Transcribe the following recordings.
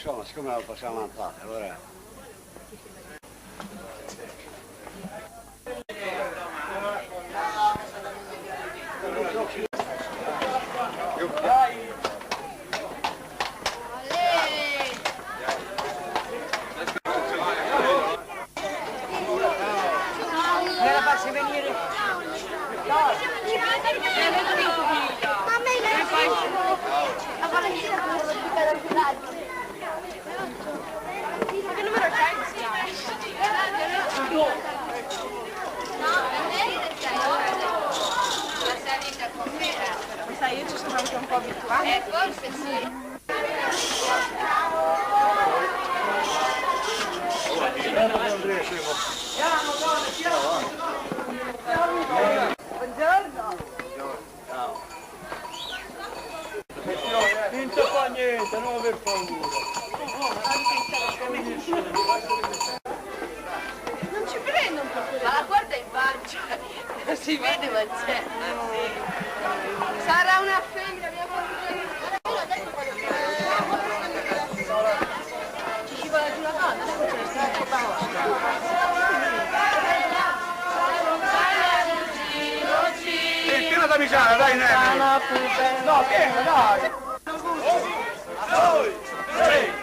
Insomma, siccome la passiamo lampata, allora... Me la faccio venire. La Valentina con lo speaker del villaggio. Ma che numero c'hai? No, la salita com'era? Ma sai, io ci sono anche un po' abituata. Forse sì. Buongiorno. Ciao. Non ti fa niente, non aver paura. Non ci prendo un po'. Ma la guarda in pancia. Non si vede ma c'è. Sarà una femmina, mia ci vuole una donna, Piena da misana, dai Nemi! No, piena, dai! Due, tre!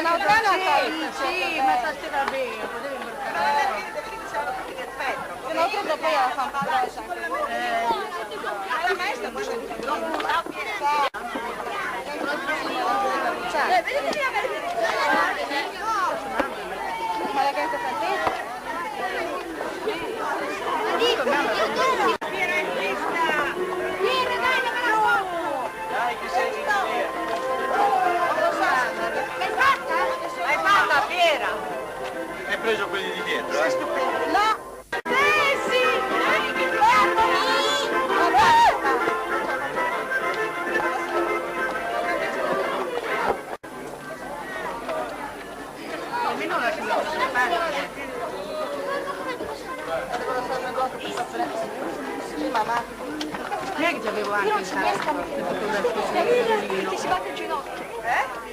un'altra Sì, ma faceva bene, potevi imbarcare. Se no tutto poi la fa un po' grossa anche La maestra poi ma la carta francese? Dai che sei hai fatto la fiera? hai preso quelli di dietro, eh? No! Sì! Almeno la fiera non fare. Sì, mamma. Non è che ci avevo anche in casa. Ti si batte il ginocchio.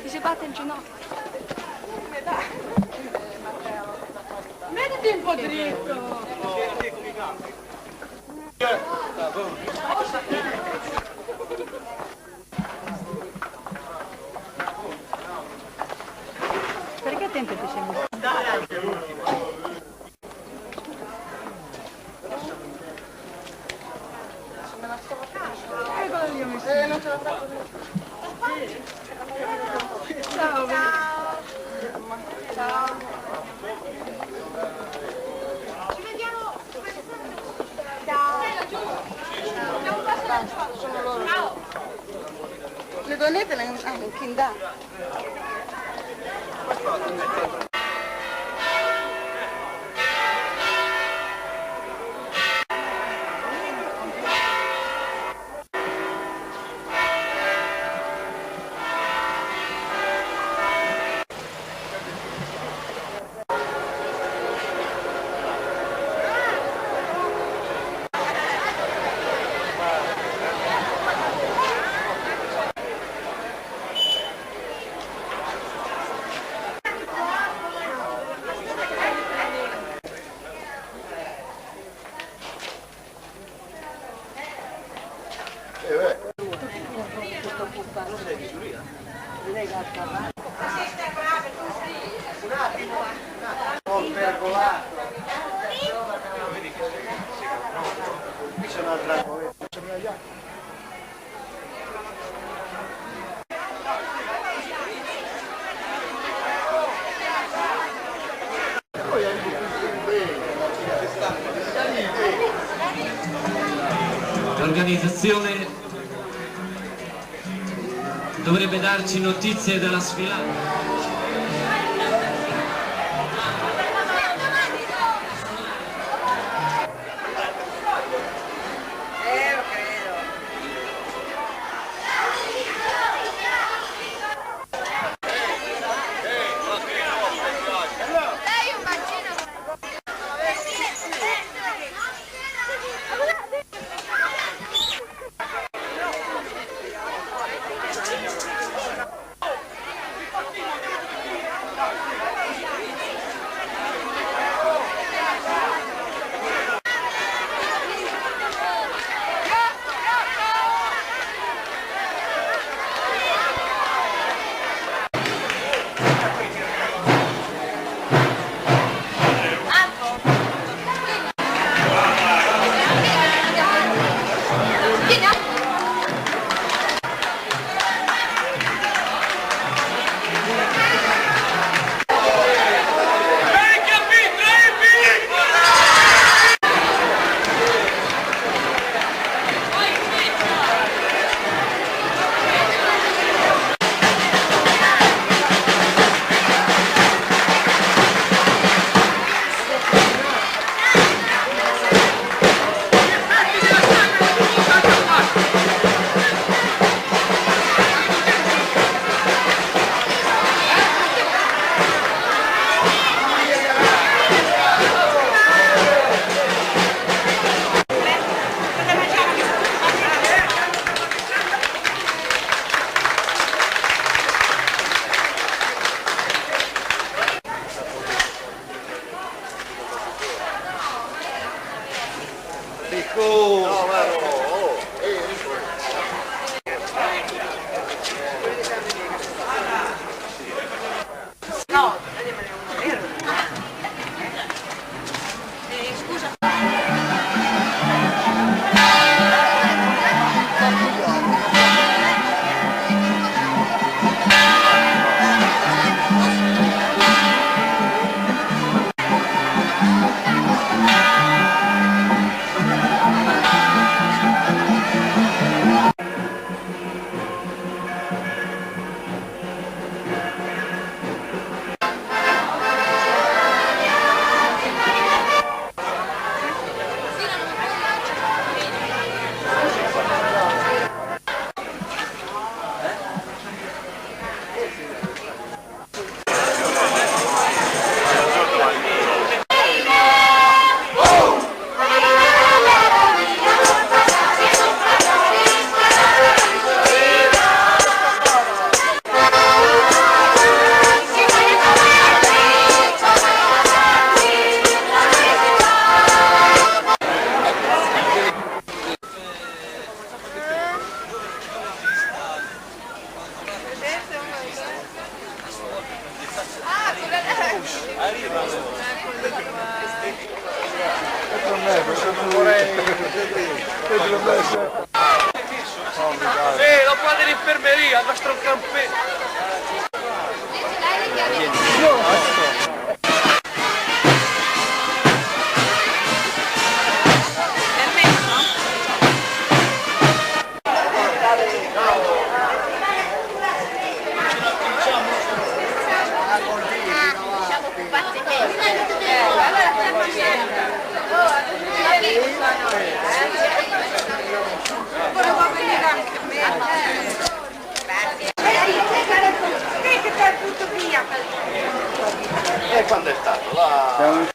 Ti si batte il ginocchio. Mettiti un po' dritto. Perché tempo ti sei messo? Ecco io mi sono. Non ce l'ho fatta così. Ciao. Ciao. Sono loro. Le donnette le hanno inchindate. Un pergolato. Qui c'è un'altra cosa. L'organizzazione dovrebbe darci notizie della sfilata. Lo credo. Dai un bacino. No, vediamone uno vero. Scusa. Lo qua dell'infermeria, il nostro campetto. E quando è stato? Là...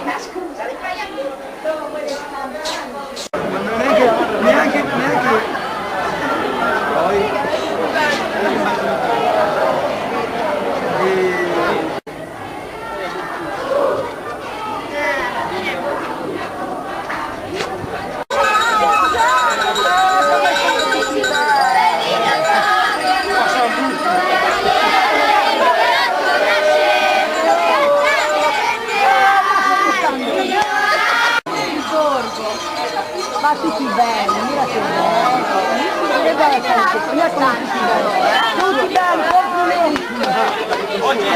Ma scusa, li fai a Neanche. Ma tutti belli, mira che belli. Che belli, io sono tutti belli, complimenti. Oggi è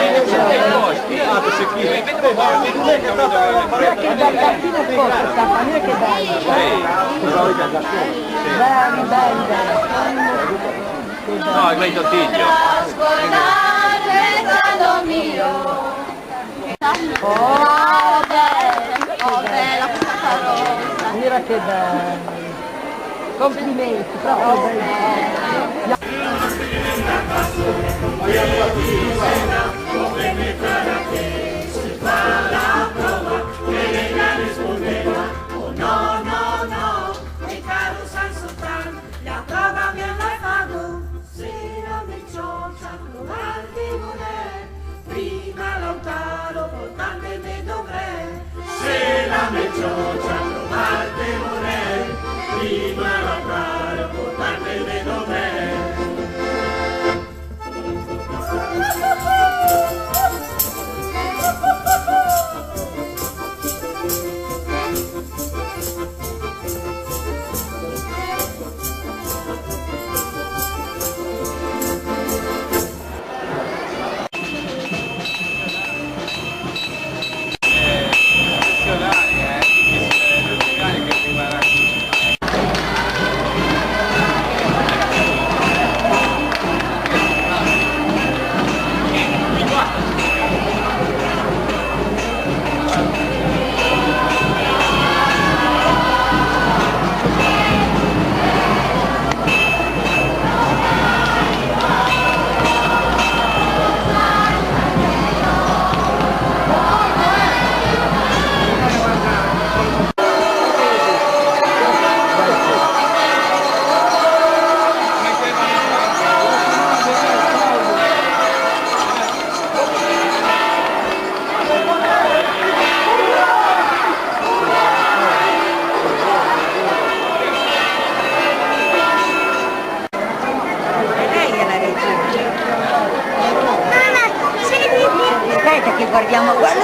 Mira che belli, gattino e posto, Stampa, mira che belli. Belli. No, è meglio Tiglio. Oh, bella questa parola. Mira che belli. Complimenti, proprio belli.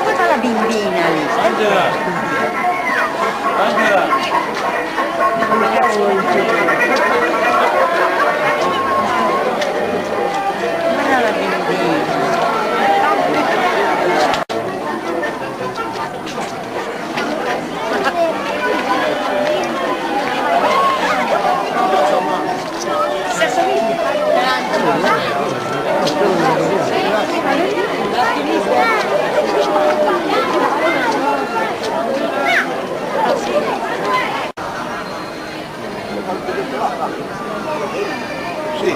Guarda la bimbina lì. Angela! Angela! Come cavolo guarda la bimbina. Sì.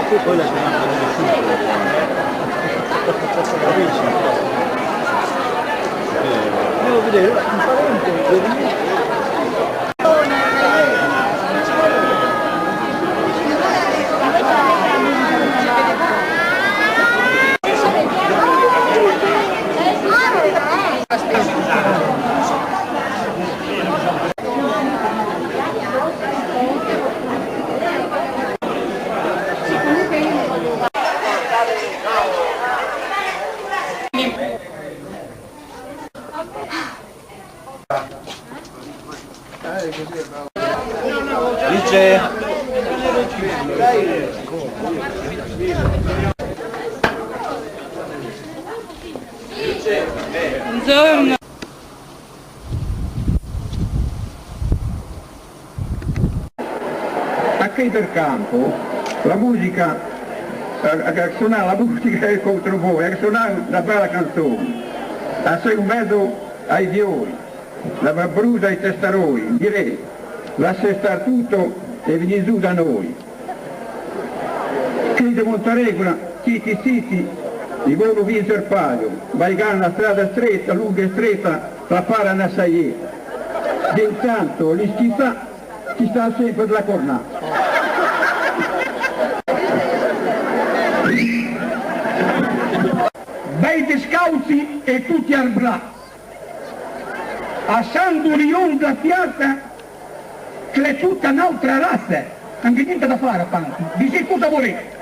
E poi la chiamata devo vedere un parente. Dice Buongiorno. A Catercampo la musica, a suonare la musica è contro voi, a suonare una bella canzone, a sei un mezzo ai violi, la brusa ai testaroi, direi, lascia stare tutto e vieni giù da noi. Qui di Montaregula, siti, di volo vince il paio, vai una strada stretta, lunga e stretta, la para una saietta. Intanto gli schifà ci sta sempre la cornata. Bei descalzi e tutti al braccio, a San Durion da Piazza, che è tutta un'altra razza, anche niente da fare a Panti, dice cosa volete.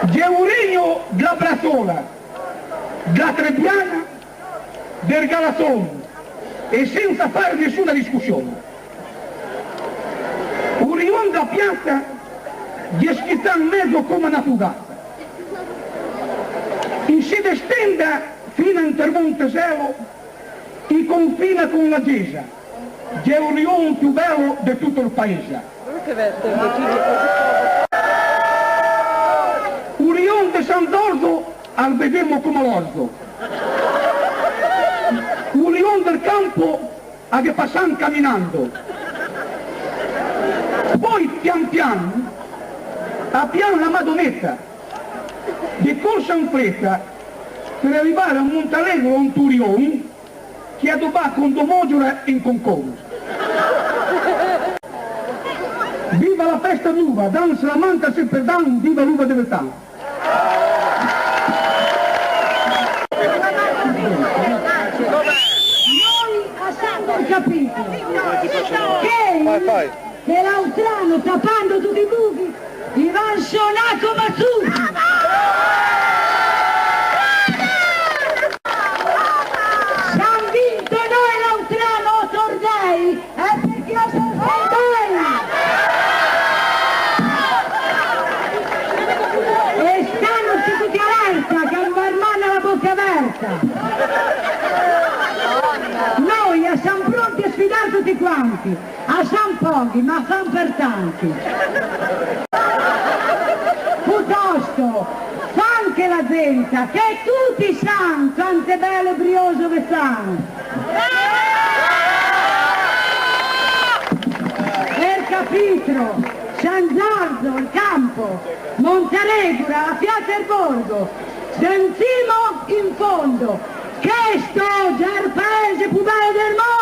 Geuregno della Brasola, della Trebbiana, del Galatone, e senza fare nessuna discussione. Urion da Piazza, gli schizza in mezzo come una fugata. In si estenda fino a Intermonteselo, e confina con la Gesa, Geuregno più bello di tutto il paese. Urion de San Dordo al vedemo come l'orzo. Urion del campo a che passano camminando. Poi pian piano abbiamo la Madonnetta di corsa in fretta per arrivare a Montalegro o a un Turion che ha dovuto con Domoggiora in concorso. Viva la festa nuova, danza la manta sempre dan, viva l'uva del tanto. Noi abbiamo capito che l'Austrano tappando tutti i buchi gli va a suonare come su. Se hanno vinto noi l'Austrano Tordei è perché abbiamo fatto e stanno tutti alerta che non varmano la bocca aperta. Noi siamo pronti a sfidare tutti quanti, siamo pochi ma siamo per tanti. Piuttosto fa anche la gente che tutti sanno quanto è bello e brioso che sanno. Per capitolo, San Giorgio, il campo, Montaregura, la Piazza del Borgo, sentimo in fondo, questo è il paese più bello del mondo!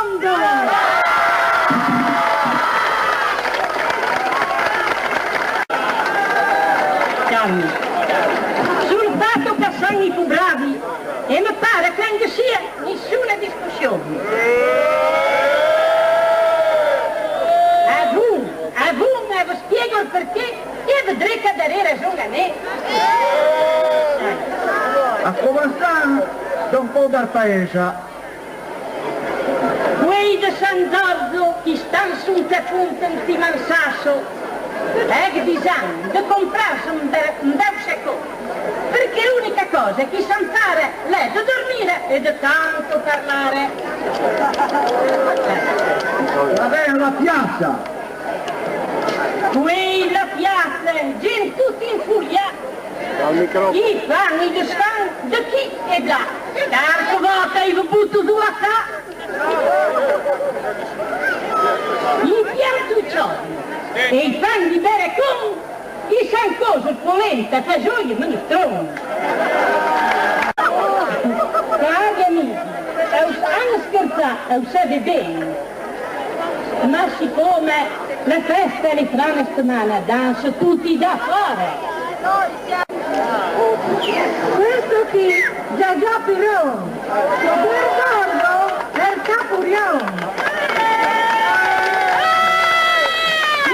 Sul fatto che sono i più bravi e mi pare che non ci sia nessuna discussione. A voi vi spiego il perché sta un po' dal paese. Quei di San Giorgio che stanno su te punto in cima al sasso, che bisogna di comprarsi un bel secondo, perché l'unica cosa che sanno fare è di dormire e di tanto parlare. Vabbè, una piazza. Qui la piazza, gente tutti infuriati, chi fanno i destan di chi e là. Tanto volta io butto giù a qua. Gli pianto ciò e i fan di bere con i san cosa polenta, fagioli e minestroni. Cari amici, hanno scherzato, lo sapete bene, ma siccome la festa è fra una settimana, danza tutti da fare. Questo qui, Già Pirone, ricordo del Capurione.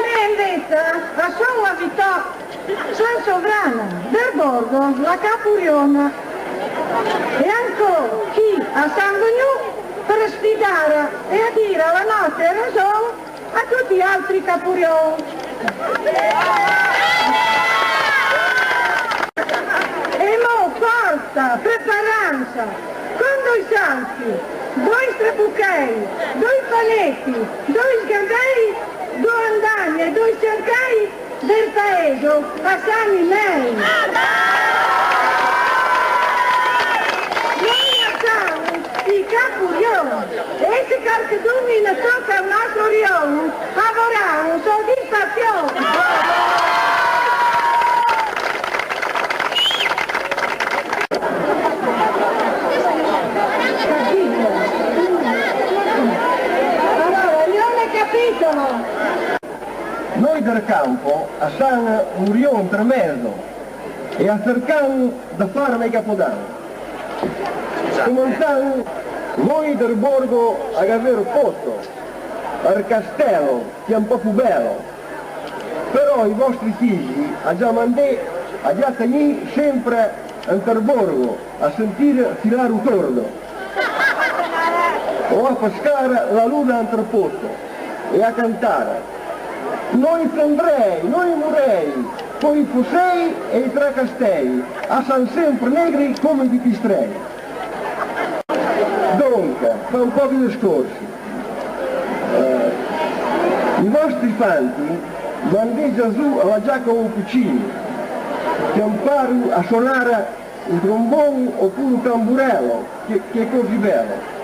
Lei invece, a sua vita, San Sovrana, del borgo, la Capuriona. E ancora chi a San Vegnù per sfidare e a dire la notte ragione a tutti gli altri Capurioni. E mo forza, preparanza, con due salti, due strabucchei, due paletti, due sgambei, due andagni e due cercai del paese, a San Imei. Noi siamo i Capurioni e se qualcuno ne tocca un altro rione, avrà soddisfazione. Noi del campo siamo un rione tremendo e cerchiamo di fare i capodanni. Cominciamo noi del borgo a avere posto, al castello che è un po' più bello, però i vostri figli a già mandato a già tenere sempre al borgo a sentire filare un tordo o a pescare la luna al posto e a cantare. Noi prendrei, noi morrei, poi i fosei e i tre castelli, a san sempre negri come i pipistrelli. Dunque, fa un po' di discorsi. I vostri fanti mandate Gesù alla Giacomo Puccini, che impari a suonare un trombone oppure un tamburello, che è così bello.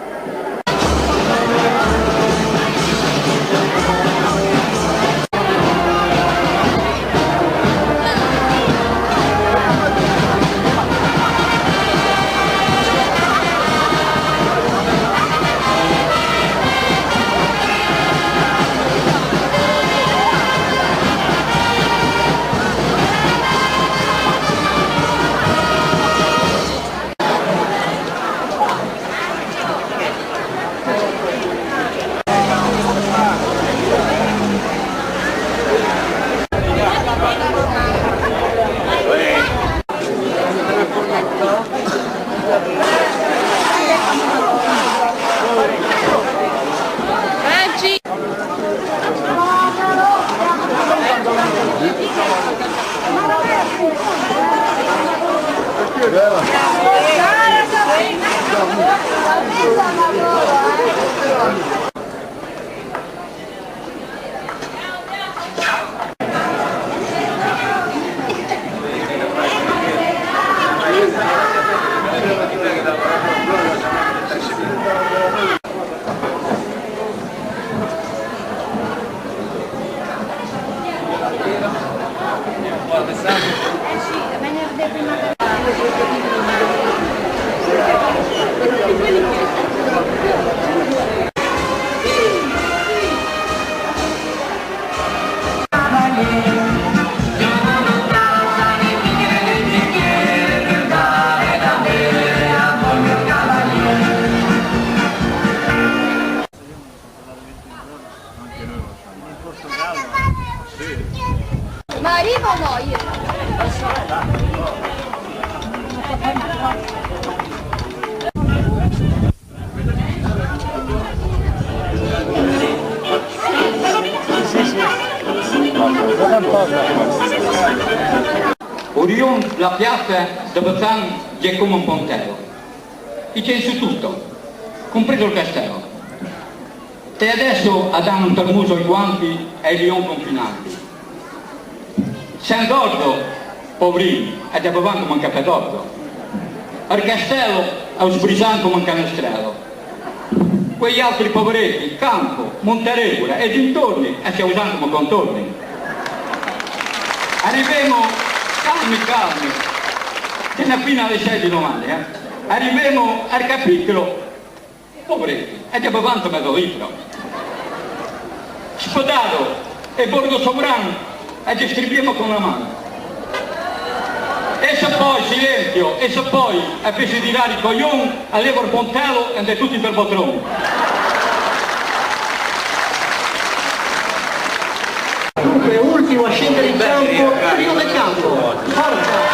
Ma arrivo o no io? Orion, la piazza dove è come un pontello. E c'è su tutto, compreso il castello. E adesso danno un termuso ai guanti e ai lion confinanti. San Giorgio, poverini, è da bevare come un caffè d'orzo. Al castello è un sbrisan come un canestrello. Quegli altri poveretti, Campo, Monteregura e dintorni, e si usano come contorni. Arriviamo calmi, ce n'è fino alle 6 di domani, Arriviamo al capitolo, poveretti, e da bevare mezzo litro. Spadaro e Borgo Sovrano, e ci scriviamo con la mano. E se poi, silenzio, e se poi, a fece di rari coglioni, allevo il pontello e andate tutti per poltrone. Dunque, ultimo a scendere in campo, Trio del Campo. Forza!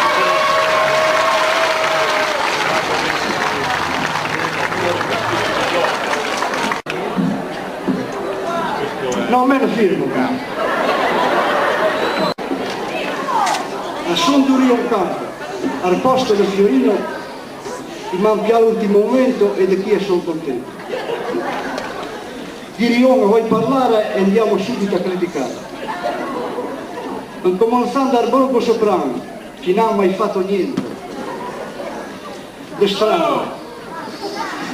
No, me lo firmo, campo. Sono Rio in campo, al posto del Fiorino, mi manca l'ultimo momento e di chi sono contento. Di Rione vuoi parlare e andiamo subito a criticare. Cominciando dal Borgo Soprano, che non ha mai fatto niente, di strano,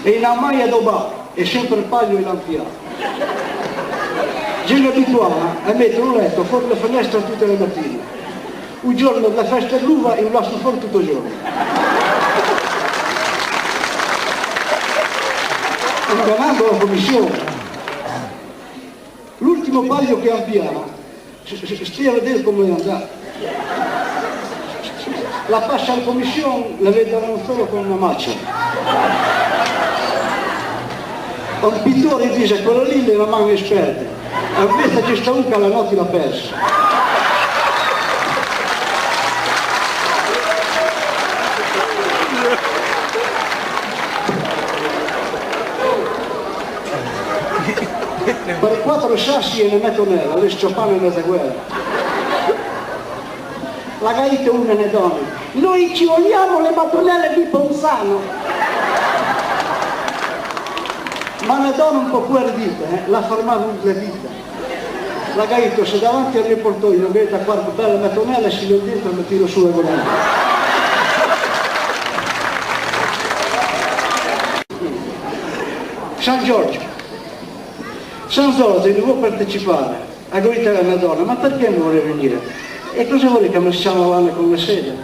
e non ha mai adobato, è sempre il paglio e l'ampiato. Gente abituata a mettere un letto fuori la finestra tutte le mattine. Un giorno della festa dell'uva e un lascio fuori tutto il giorno. Chiamando la commissione. L'ultimo paio che abbiamo, stia a vedere come è andato. La passa alla commissione, la vedono solo con una maccia. Un pittore dice quello lì è una mano esperta. A questa c'è sta un che la notte l'ha persa. Per 4 sassi e ne metto nera, le sciopane e le guerra. La gaita una ne donne. Noi ci vogliamo le mattonelle di Ponzano. Ma ne donne un po' guardite, la fermavo un dita. La gaita se davanti al mio portoio, la gaita quarto bella mattonella, si lo dentro e mi tiro su le volante. San Giorgio. San Giorgio non vuole partecipare a Goita la Madonna, ma perché non vuole venire? E cosa vuole che siamo avanti con la sede?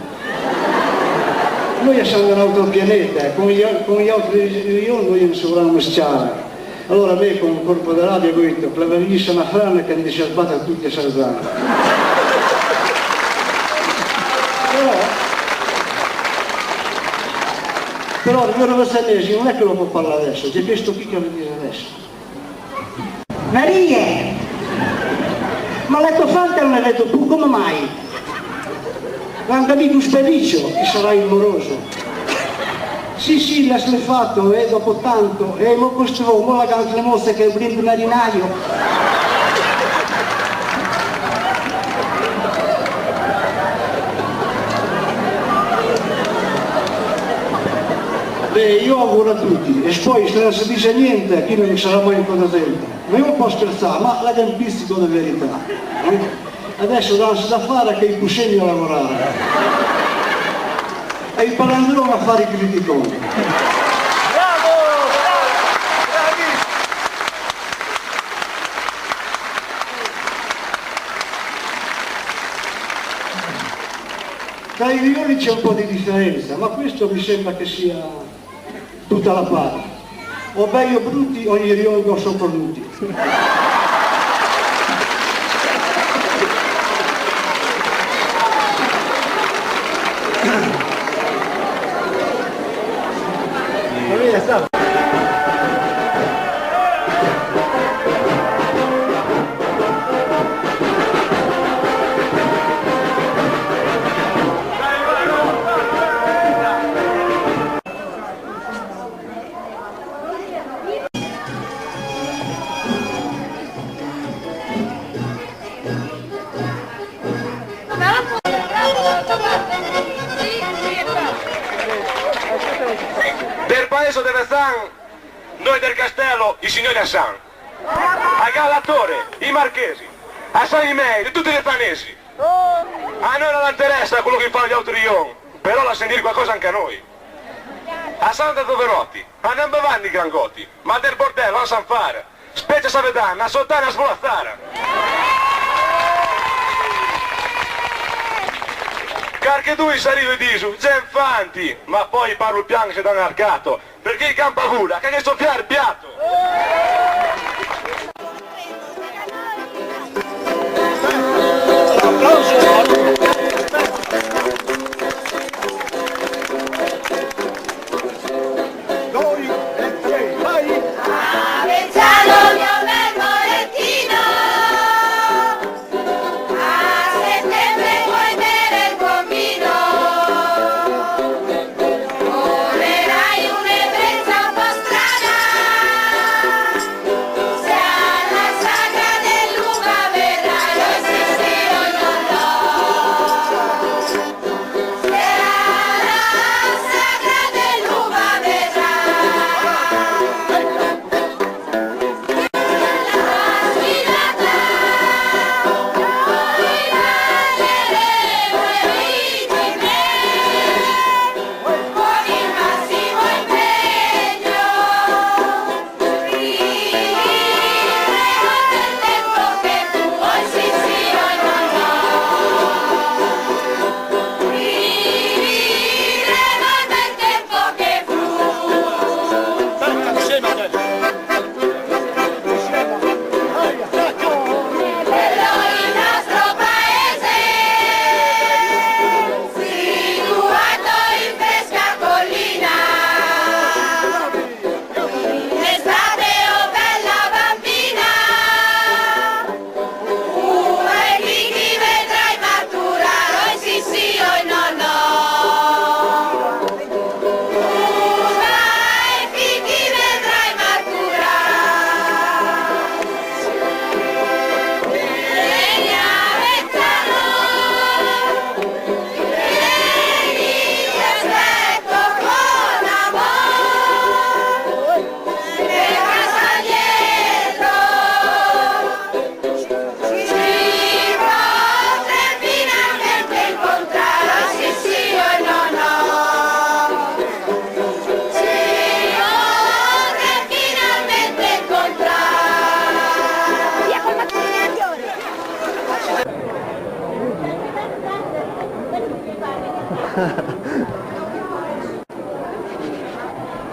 Noi siamo un altro pianeta, con gli altri noi non sapevamo sciare. Allora a me con un corpo di rabbia ho detto, la venisse una frana che mi si sbatte tutti a Sarzano. Però il mio Vassanesi non è che lo può parlare adesso, c'è questo qui che venire adesso. Maria, ma la tua fanta non l'hai detto tu, come mai? Non capito un spedicio che sarà il moroso. Sì, l'ha fatto, dopo tanto, e mo questo, mo la canta le mosse che è il brindo marinaio. Beh, io auguro a tutti, e poi se non si dice niente, chi non sarà mai contento. Ma io non posso scherzare, ma la tempistica di verità. Adesso non si da fare che i cuscini a lavorare. E il palandrone a fare i criticoni. Bravo! Bravissimo! Tra i rioni c'è un po' di differenza, ma questo mi sembra che sia tutta la parte. O belli o brutti, ogni rione non sono produtti. adesso deve San, noi del castello, i signori a San, a Galatore, i marchesi, a San Imei, tutti gli albanesi. A noi non interessa quello che fanno gli autorion, però la sentire qualcosa anche a noi. A Santa Doverotti, andiamo avanti grangoti, ma del bordello non sanno fare, specie savedana, a sottare a svolazzare. Carche tu si arriva e dici, c'è infanti, ma poi parlo piano se danno arcato, perché il campo paura, che soffiare il piatto.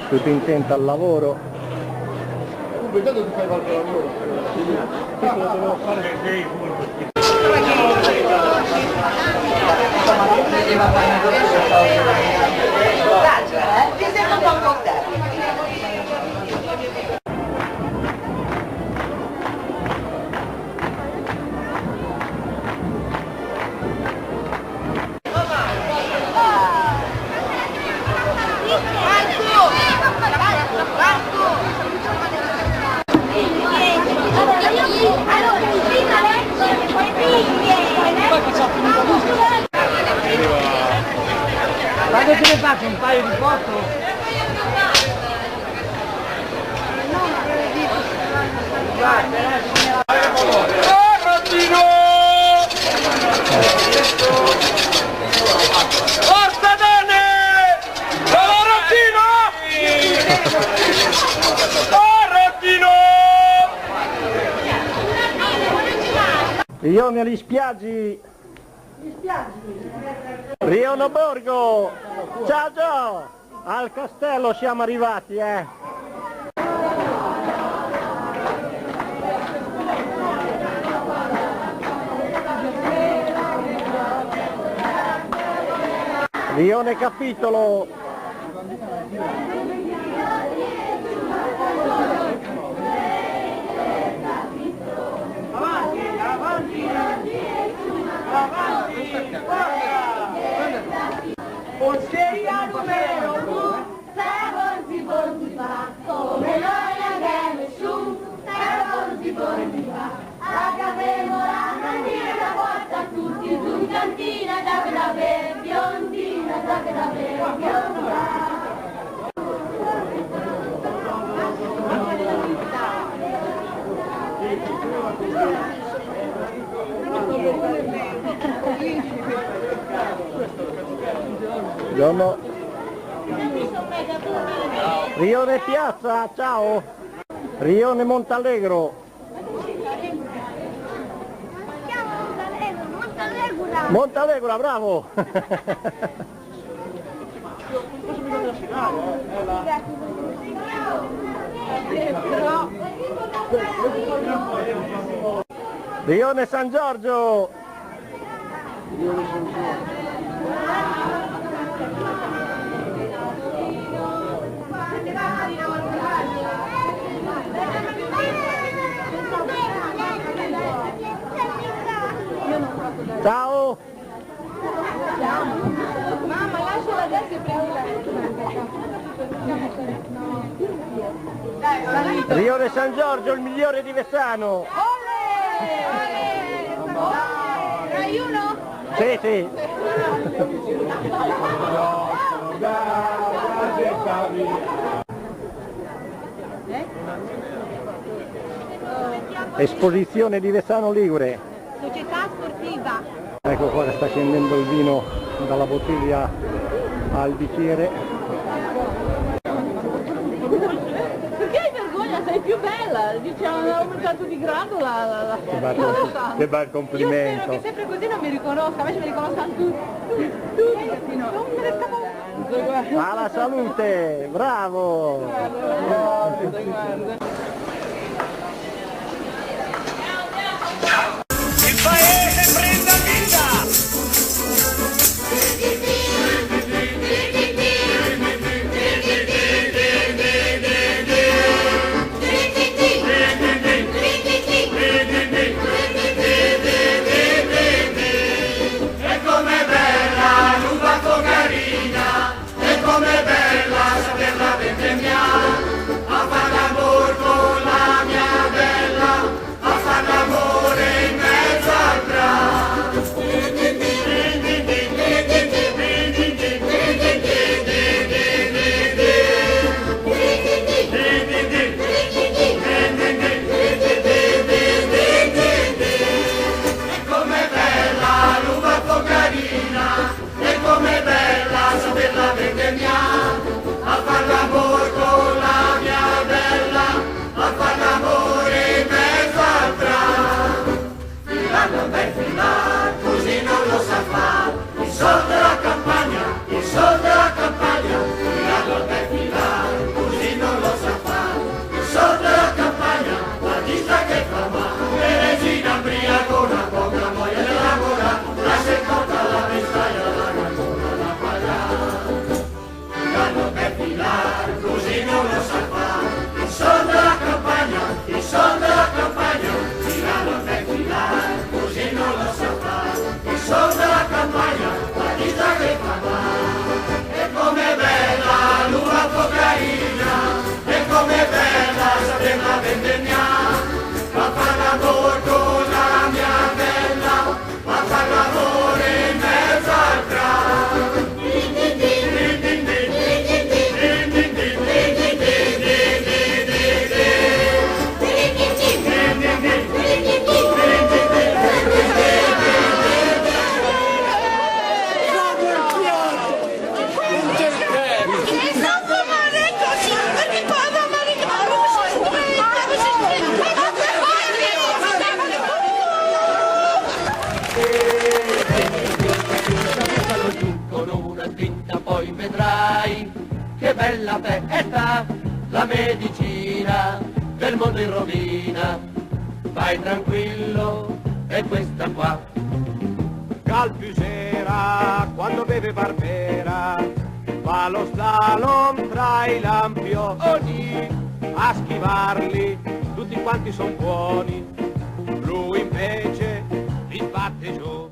Tutto intento al lavoro. Intanto ti fai qualche lavoro. Devo fare dei Ti sembra un po' cocktail. Quando te ne faccio un paio di foto? Io negli spiaggi. Rione Borgo. Ciao Gio. Al castello siamo arrivati, Rione Capitolo. Osteria numero 1, se volti fa, come noi abbiamo su, se volti fa, avremo la manina da porta a tutti, su cantina da grave, biondina da grave, bionda. Buongiorno. Rione Piazza, ciao. Rione Montalegro. Montalegura, bravo. Rione San Giorgio. Ciao. Mamma, lasciala adesso e prendi. Rione San Giorgio, il migliore di Vessano. Rai uno? Sì, sì. Esposizione di Vessano Ligure. Società sportiva. Ecco qua che sta scendendo il vino dalla bottiglia al bicchiere. Perché hai vergogna? Sei più bella! Diciamo, hanno aumentato di grado la Che bel complimento. Io spero che sempre così non mi riconosca, invece mi riconoscano tutti. Non me ne stavo... Alla salute, bravo! Il paese prenda vita! E com'è bella l'uva focarina, e com'è bella saperla vendemmiare, a far l'amor con la mia bella, a far l'amore in mezzo al prato. E com'è bella l'uva focarina, e com'è bella saperla vendemmiare, a far l'amor con la mia bella, a far l'amore in mezzo al prato. Filando bel filar, così non lo sa fare, il sol della campagna, il sol della campagna. Filando bel filar, così non lo sa fare, il sol della campagna, la vista che fa male. Teresina briacona, poca voglia di lavorare, la seconda la vestaglia, la gallona da pagare. Filando bel filar, così non lo sa fare, il sol della campagna, il sol della campagna. Filando bel filar, così non lo sa fare, il sol della campagna, la vita che fa male. E com'è bella l'uva focarina, e com'è bella saperla vendemmiare, a far l'amor con la mia bella, a far l'amore in mezzo al prato. Con una spinta poi vedrai che bella festa, la medicina del mondo in rovina. Vai tranquillo, è questa qua. Calpusera, quando beve Barbera, fa lo slalom tra i lampioni, a schivarli tutti quanti son buoni, lui invece li batte giù.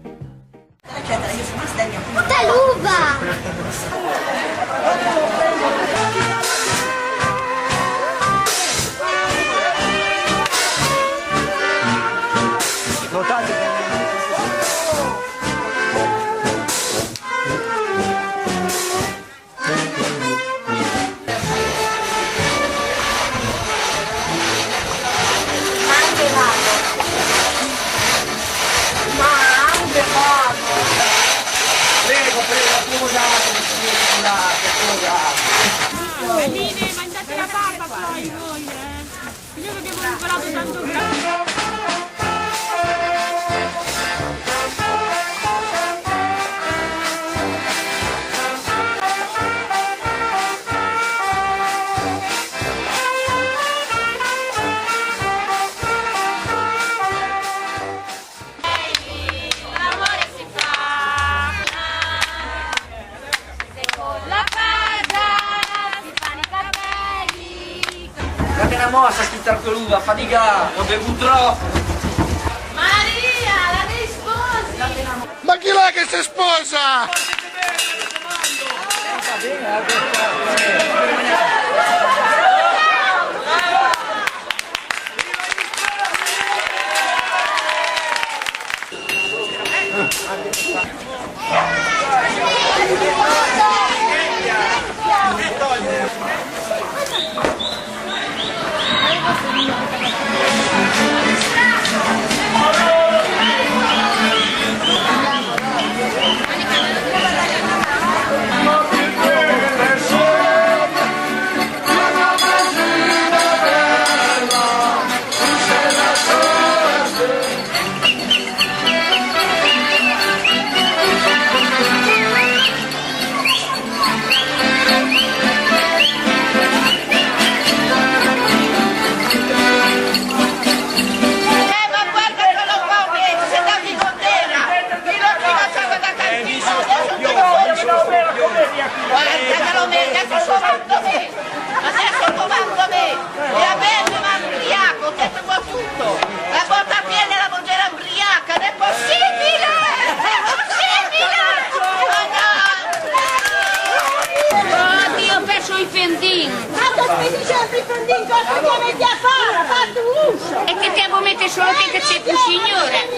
Tutta l'uva! Ma anche vado! Voi, io che abbiamo imparato tanto grande. Guarda una mossa sti tartaruga, fatica, ho bevuto troppo. Maria, la devi sposi! Ma chi l'è che si sposa? E che devo mettere solo te che c'è più signore?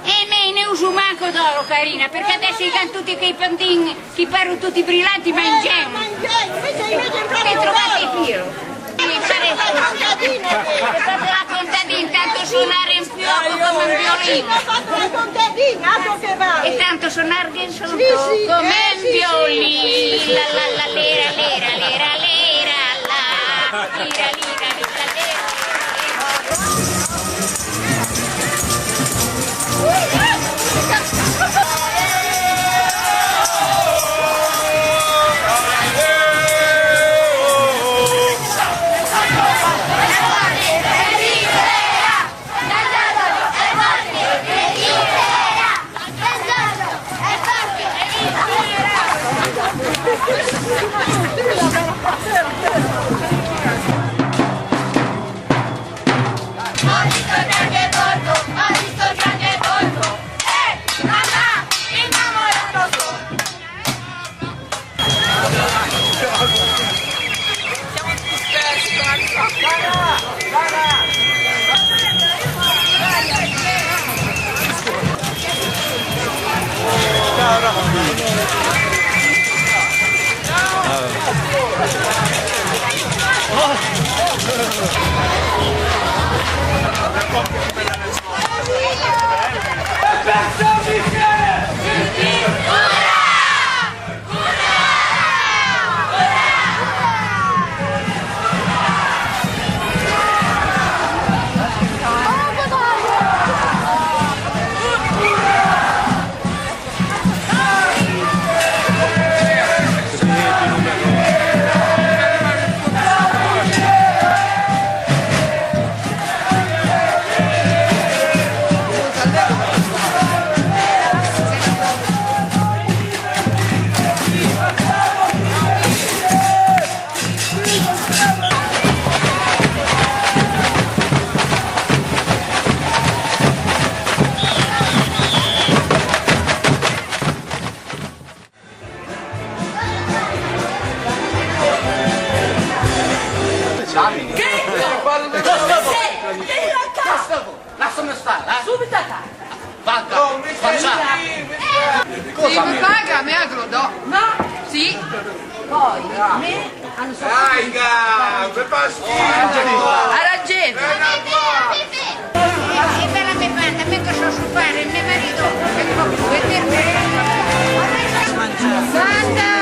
E me ne uso manco d'oro, carina, perché adesso i canno tutti quei pandini, che parano tutti brillanti, ma ingenui. Che trovate il filo? La contadina, tanto suonare in fuoco come un violino. E tanto suonare in sotto come un violino. La la la lera lera lera lera la lira lira lira lera. Lasciami stare, Subito a casa. Vada, facciamo. Cosa mi paga, me lo do. No? Sì. Poi, me hanno Raga, che fa schifo. Ha ragione. E per la mia banda, me che so fare, il mio marito, che può vedermi. Banda!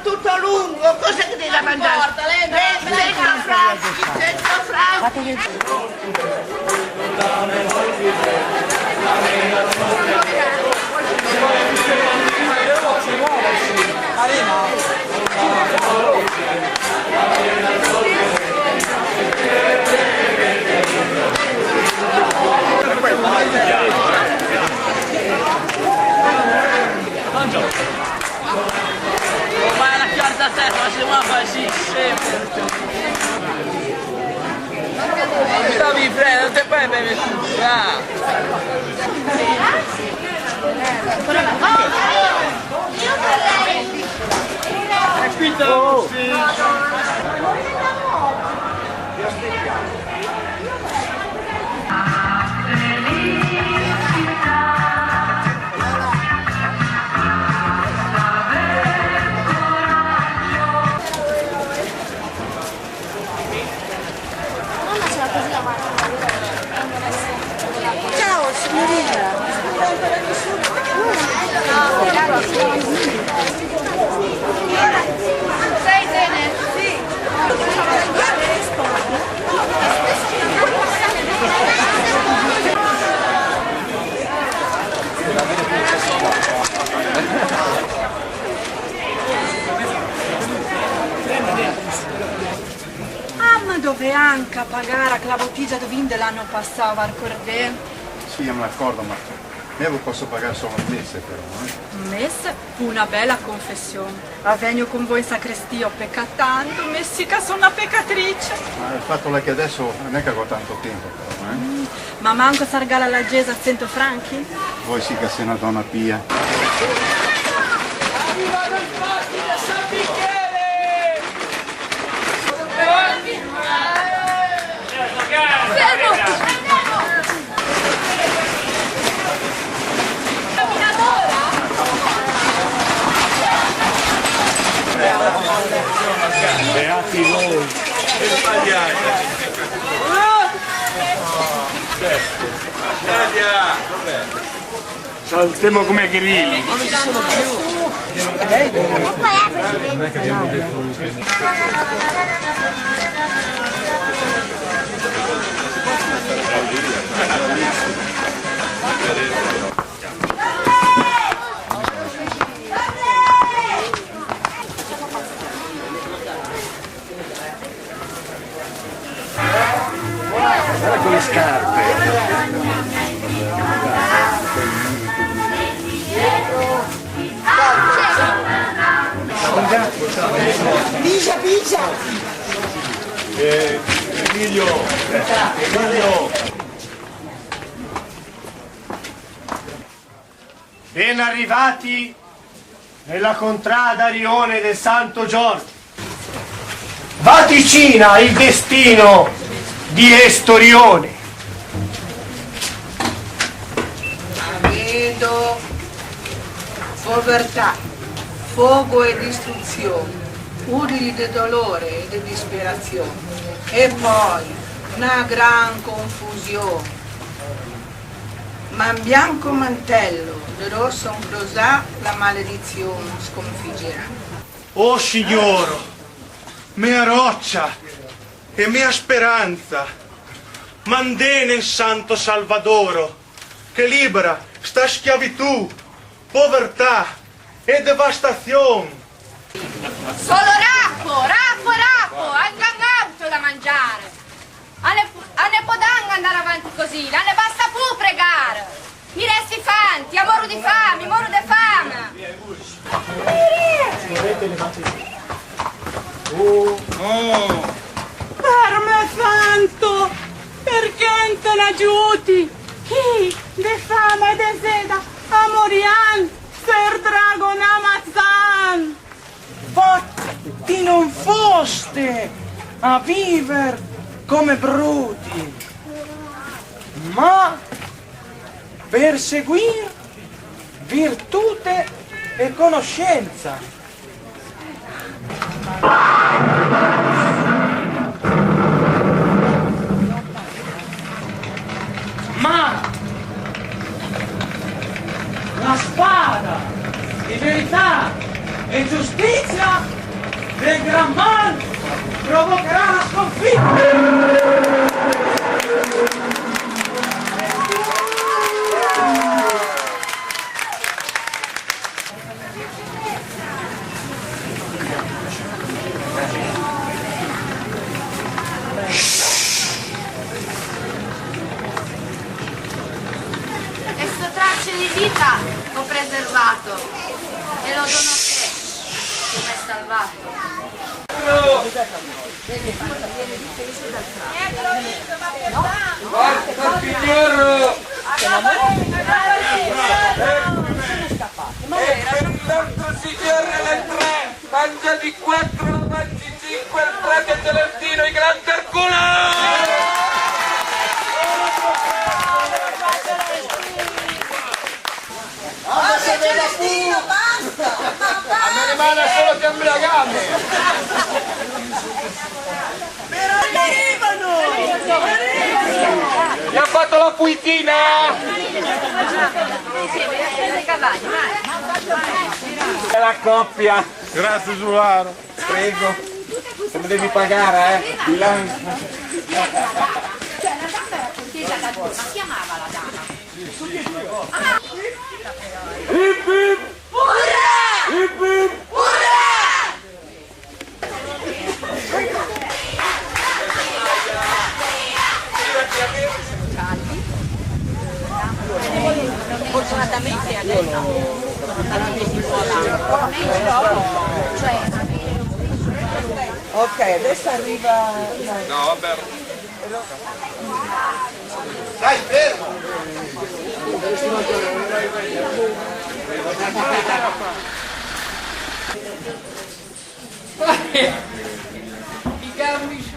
tutto lungo, cosa che devi da mangiare? importa, lei Vai a lasciare da te, ma se vuoi fare sì, sempre. Non stavi freddo, non ti puoi bere tutto, E qui te lo Ciao signorina! Sei bene? Sì! Ah, ma dove anche a pagare la bottiglia di vino dell'anno passato, ricordate? Sì, io me l'accordo, ma io posso pagare solo un mese però, Messa, una bella confessione. Avvengo con voi in sacrestia, ho peccato tanto, messica sono una peccatrice. Ma il fatto è che adesso non è che ho tanto tempo però, Ma manco sargala la gesa a 100 franchi? Voi sì che sei una donna pia. Beati voi! Saltiamo come grilli! Non ci sono più! Non è che abbiamo detto Guarda con le scarpe! Pisa, pisa! Emilio! Ben arrivati nella contrada Rione del Santo Giorgio. Vaticina il destino di Estorione. Vedo povertà, fuoco e distruzione, urli di dolore e di disperazione, e poi una gran confusione. Ma in bianco mantello, di rosso un crosà, la maledizione sconfiggerà. Oh Signore, mia roccia e mia speranza, mandene il Santo Salvadoro, che libera sta schiavitù, povertà e devastazione. Solo rappo, anche da mangiare. A ne podang andare avanti così, a ne basta più pregare. Mi resti fanti, a moro di fame, moro di fame. Per me santo, perché non te ne aiuti? Chi de fame e de seta a morian, ser dragon amazzan. Fatti non foste a viver come bruti, ma per seguir virtute e conoscenza. Ma la spada di verità e giustizia del Gran Man provocherà la sconfitta. Questo tracce di vita ho preservato e lo dono a te, che mi hai salvato. Forza signor! E per il nostro signore le tre, mangia di 4, mangi 5, il frate Celestino, i grandi Herculano! A me rimane solo che embriagarmi. Però arrivano! Mi ha fatto la puitina! È la coppia! Grazie Giularo. Prego! Se mi devi pagare, bilancio! Cioè la dama era contesa da due, ma chiamava la dama? Hip hip! Urrà! Hip hip! Urrà! Fortunatamente adesso Ok, adesso arriva... No, vabbè. Dai, fermo! I gambi su.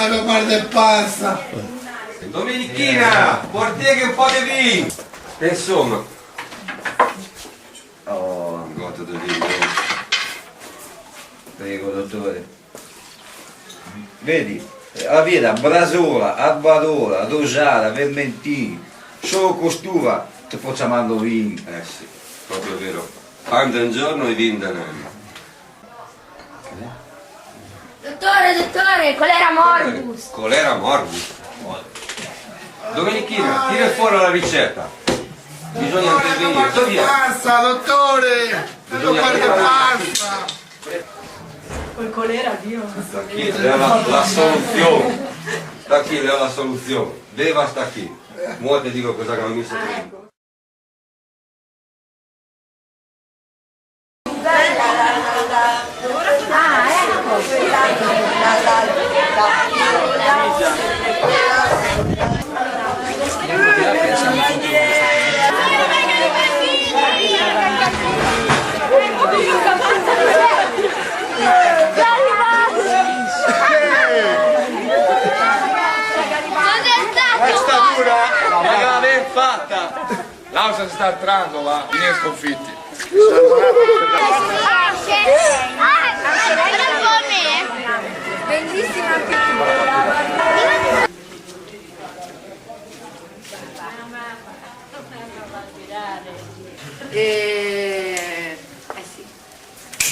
Lo guarda e passa. Domenichina, portiere un po' di vino. E insomma. Oh, un gotto di vino. Prego, dottore. Vedi, la veda, brasola, abbadola, rosara, vermentini, solo costura ti facciamo vino. Eh sì, proprio vero. Pan da un giorno e vino da un anno. Dottore, colera morbus. Colera morbus. Domenichina, tira fuori la ricetta. Bisogna intervenire. Dove è? Passa, dottore! Lo guarda e passa! Col colera, Dio. Sta qui, la soluzione. Sta qui, la soluzione. Beva sta qui. Mo ti dico cosa che mi messo prima. Questa dura! La ben fatta! L'ausa si sta attrando, va! Vieni sconfitti! Bellissima pittura. Sì.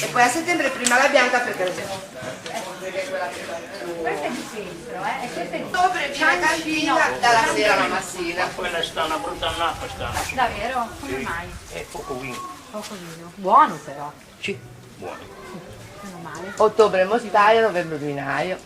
E poi a settembre prima la bianca perché lo siamo. Questa è di centro, e questa è di ottobre viene cantina dalla sera alla mattina. Quella sta una brutta nappa sta. Davvero? Come mai? È poco vino. Poco vino. Buono però. Sì, buono. Meno male. Ottobre mostaio, novembre vinaio.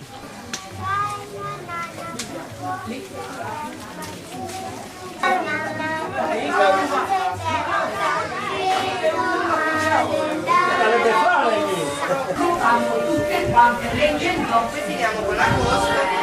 Poi finiamo con la costa.